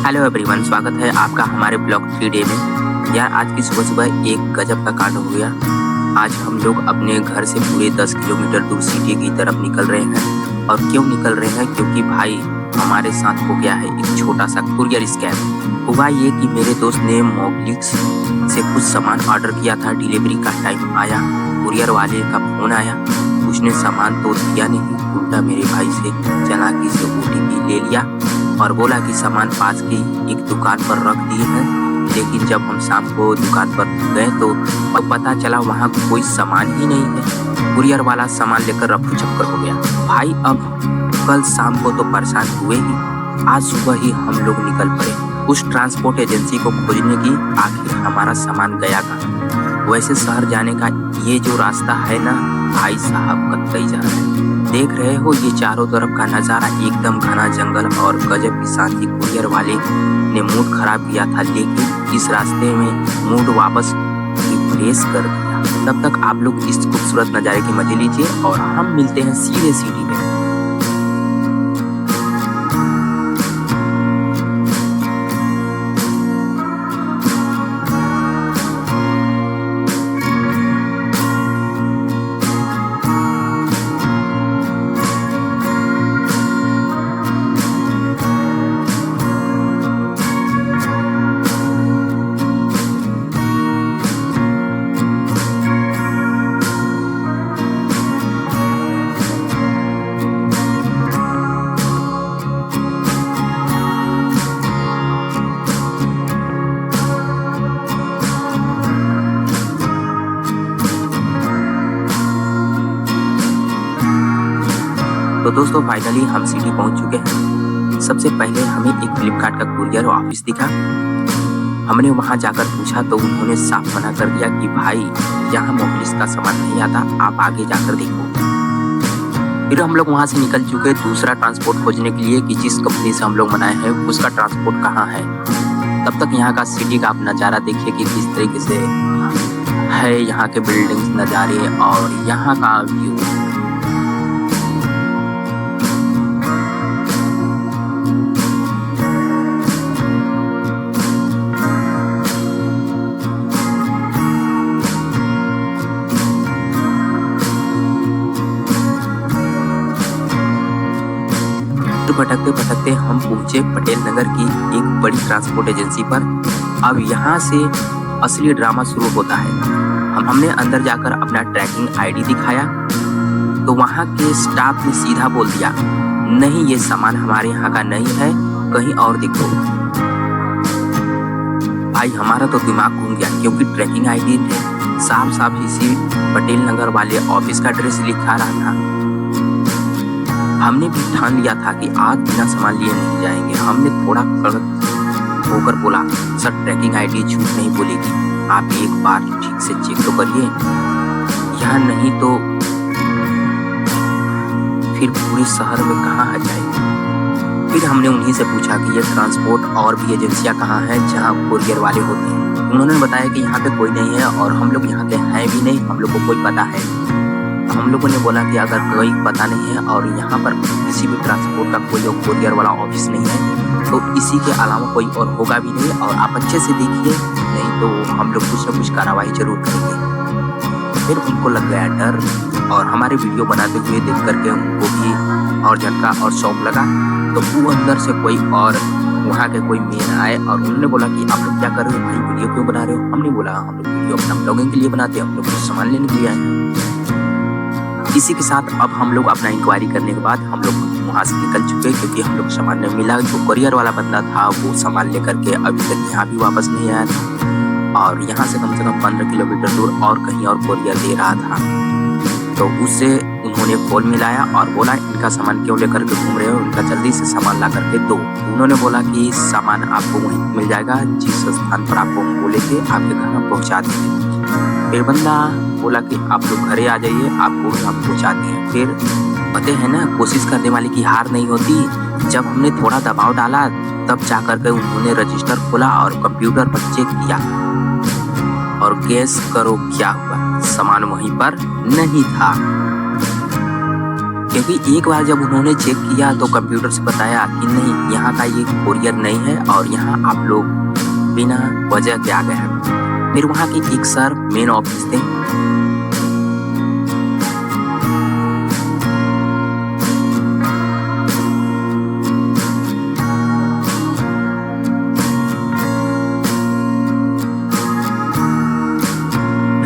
Hello everyone, स्वागत है आपका हमारे ब्लॉग 3 डे में। यार आज की सुबह सुबह एक गजब का कांड हो गया। आज हम लोग अपने घर से पूरे 10 किलोमीटर दूर सिटी की तरफ निकल रहे हैं। और क्यों निकल रहे हैं? क्योंकि भाई हमारे साथ हो गया है एक छोटा सा कुरियर स्कैम। हुआ ये कि मेरे दोस्त ने मोगलिक्स से कुछ सामान ऑर्डर किया था। डिलीवरी का टाइम आया, कुरियर वाले का फोन आया। उसने सामान तो दिया नहीं, उल्टा मेरे भाई से चालाकी से OTP ले लिया और बोला कि सामान पास की एक दुकान पर रख दिए हैं। लेकिन जब हम शाम को दुकान पर गए तो पता चला वहाँ कोई सामान ही नहीं है। कुरियर वाला सामान लेकर रफ्तू चक्कर हो गया। भाई अब कल शाम को तो परेशान हुए ही, आज सुबह ही हम लोग निकल पड़े उस ट्रांसपोर्ट एजेंसी को खोजने की आखिर हमारा सामान गया कहाँ। वैसे शहर जाने का ये जो रास्ता है ना भाई साहब, कतई जा रहा है। देख रहे हो ये चारों तरफ का नज़ारा, एकदम घना जंगल और गजब की शांति। कुरियर वाले ने मूड खराब किया था, लेकिन इस रास्ते में मूड वापस रिफ्रेश कर दिया। तब तक आप लोग इस खूबसूरत नज़ारे के मजे लीजिए और हम मिलते हैं सीधे सिटी में। तो दोस्तों फाइनली हम सिटी पहुंच चुके हैं। सबसे पहले हमें एक फ्लिपकार्ट का कुरियर ऑफिस दिखा। हमने वहां जाकर पूछा तो उन्होंने साफ मना कर दिया कि भाई यहाँ मोगलिक्स का सामान नहीं आता, आप आगे जाकर देखो। फिर हम लोग वहां से निकल चुके दूसरा ट्रांसपोर्ट खोजने के लिए कि जिस कंपनी से हम लोग मनाए हैं उसका ट्रांसपोर्ट कहाँ है। तब तक यहाँ का सिटी का आप नज़ारा देखिए कि किस तरीके से है, यहाँ के बिल्डिंग्स नज़ारे और यहाँ का व्यू। भटकते भटकते हम पहुंचे पटेल नगर की एक बड़ी ट्रांसपोर्ट एजेंसी पर। अब यहाँ से असली ड्रामा शुरू होता है। हमने अंदर जाकर अपना ट्रैकिंग ID दिखाया तो वहाँ के स्टाफ ने सीधा बोल दिया, नहीं ये सामान हमारे यहाँ का नहीं है, कहीं और देखो। भाई हमारा तो दिमाग घूम गया, क्योंकि ट्रैकिंग ID में साफ साफ इसी पटेल नगर वाले ऑफिस का एड्रेस लिखा रहा था। हमने भी ठान लिया था कि आज बिना सामान लिए नहीं जाएंगे। हमने थोड़ा कड़क होकर बोला, सर ट्रैकिंग ID झूठ नहीं बोलेगी, आप एक बार ठीक से चेक तो करिए, यहाँ नहीं तो फिर पूरे शहर में कहाँ आ जाएगी। फिर हमने उन्हीं से पूछा कि ये ट्रांसपोर्ट और भी एजेंसियाँ कहाँ हैं जहाँ कुरियर वाले होते हैं। उन्होंने बताया कि यहाँ पे कोई नहीं है और हम लोग यहाँ के हैं भी नहीं, हम लोग को कोई पता है। हम लोगों ने बोला कि अगर कोई पता नहीं है और यहाँ पर किसी भी ट्रांसपोर्ट का कोई कुरियर वाला ऑफिस नहीं है तो इसी के अलावा कोई और होगा भी नहीं, और आप अच्छे से देखिए, नहीं तो हम लोग कुछ न कुछ कार्रवाई जरूर करेंगे। फिर उनको लग गया डर और हमारे वीडियो बनाते हुए देख करके उनको भी और झटका और शौक लगा। तो वो अंदर से कोई और वहाँ के कोई मेन आए और उन्होंने बोला कि आप लोग क्या कर रहे हो भाई, वीडियो क्यों बना रहे हो। हमने बोला हम लोग वीडियो अपना ब्लॉगिंग के लिए बनाते हैं, हम लोग कुछ सामान लेने के लिए आए हैं। इसी के साथ अब हम लोग अपना इंक्वायरी करने के बाद हम लोग वहाँ से निकल चुके, क्योंकि हम लोग सामान नहीं मिला। जो कुरियर वाला बंदा था वो सामान लेकर के अभी तक यहाँ भी वापस नहीं आया था और यहाँ से कम 15 किलोमीटर दूर और कहीं और कुरियर दे रहा था। तो उससे उन्होंने फोन मिलाया और बोला इनका सामान क्यों लेकर के घूम रहे हो, उनका जल्दी से सामान ला करके दो। उन्होंने बोला कि सामान आपको वहीं मिल जाएगा, जिस स्थान पर आपको बोलेंगे आपके घर में पहुँचा देंगे। फिर बंदा बोला कि आप लोग घरे आ जाइए, आपको हम पहुँचाते हैं। फिर पते हैं ना, कोशिश करने वाले की हार नहीं होती। जब हमने थोड़ा दबाव डाला तब जाकर के उन्होंने रजिस्टर खोला और कंप्यूटर पर चेक किया और गैस करो क्या हुआ, सामान वहीं पर नहीं था। क्योंकि एक बार जब उन्होंने चेक किया तो कंप्यूटर से बताया कि नहीं, यहाँ का ये कोरियर नहीं है और यहाँ आप लोग बिना वजह के आ गए हैं। फिर वहाँ के एक सर मेन ऑफिस थे,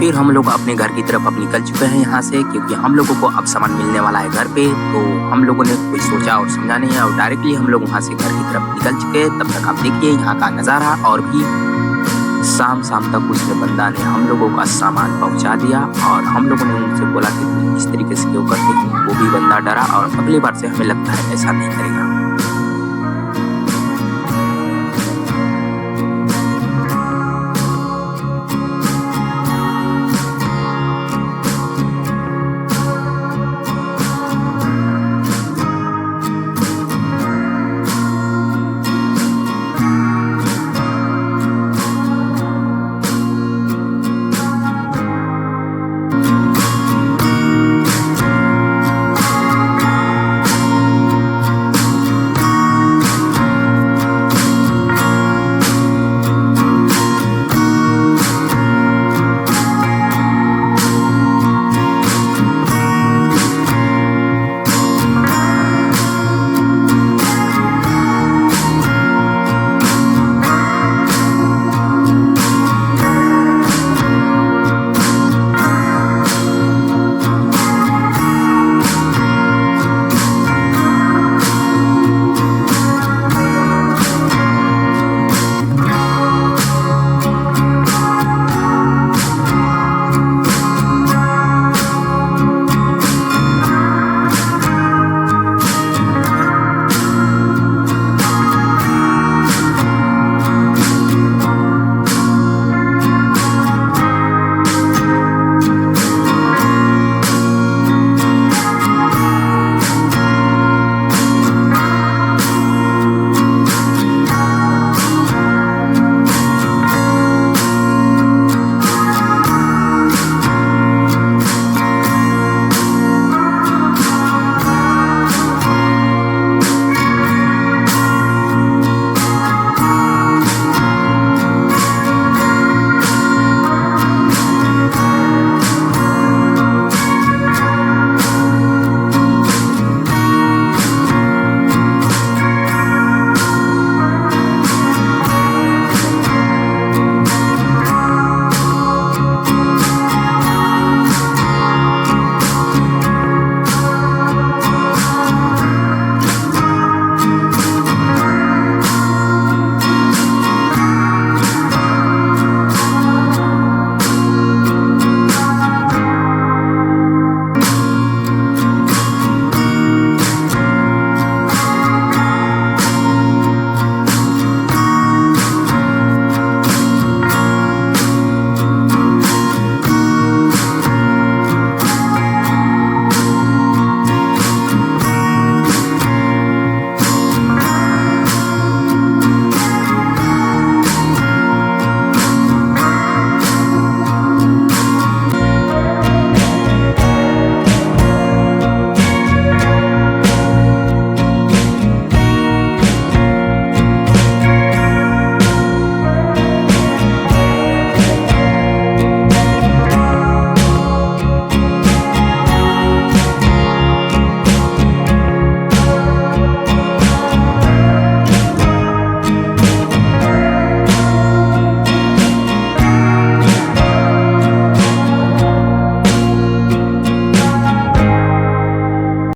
फिर हम लोग अपने घर की तरफ अब निकल चुके हैं यहाँ से, क्योंकि हम लोगों को अब सामान मिलने वाला है घर पे। तो हम लोगों ने कुछ सोचा और समझा नहीं है और डायरेक्टली हम लोग वहाँ से घर की तरफ निकल चुके हैं। तब तक आप देखिए यहाँ का नज़ारा। और भी शाम तक उस बंदा ने हम लोगों का सामान पहुँचा दिया और हम लोगों ने उनसे बोला कि इस तरीके से क्यों करते हैं। वो भी बंदा डरा और अगली बार से हमें लगता है ऐसा नहीं करेगा।